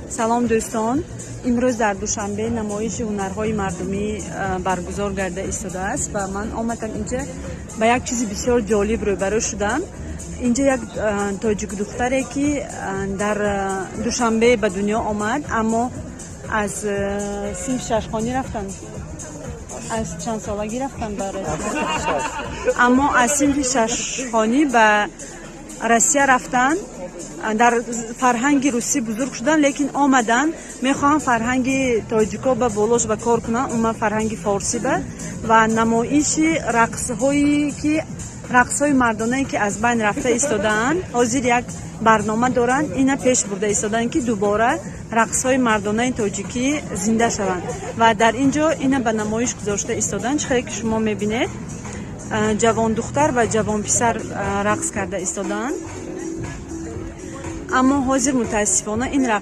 سلام دوستان، امروز در دوشنبه نمایش هنرهای مردمی برگزار گرده ایستاده است و من آمدم اینجا با یک چیز بسیار جالب روبرو شدم. اینجا یک تاجیک دختره که در دوشنبه به دنیا آمد، اما از صنف 6 خانی رفتن. از چند سالگی رفتن برای اما از صنف 6 خانی به روسیه رفتن. در فرهنگ روسی بزرگ شدن، لیکن آمدن میخوان فرهنگ تاجیکا به بالاش و کار کنن، اون فرهنگ فارسی به و نمایش رقص های مردانه که از بین رفته ایستادن. حاضر یک برنامه دارن، اینا پیش برده ایستادن که دوباره رقص های مردانه تاجیکی زنده شوند و در اینجا اینا به نمایش گذاشته ایستادن. چه که شما میبینید جوان دختر و جوان پسر رقص کرده ایستادن، اما حاضر متاسفانه این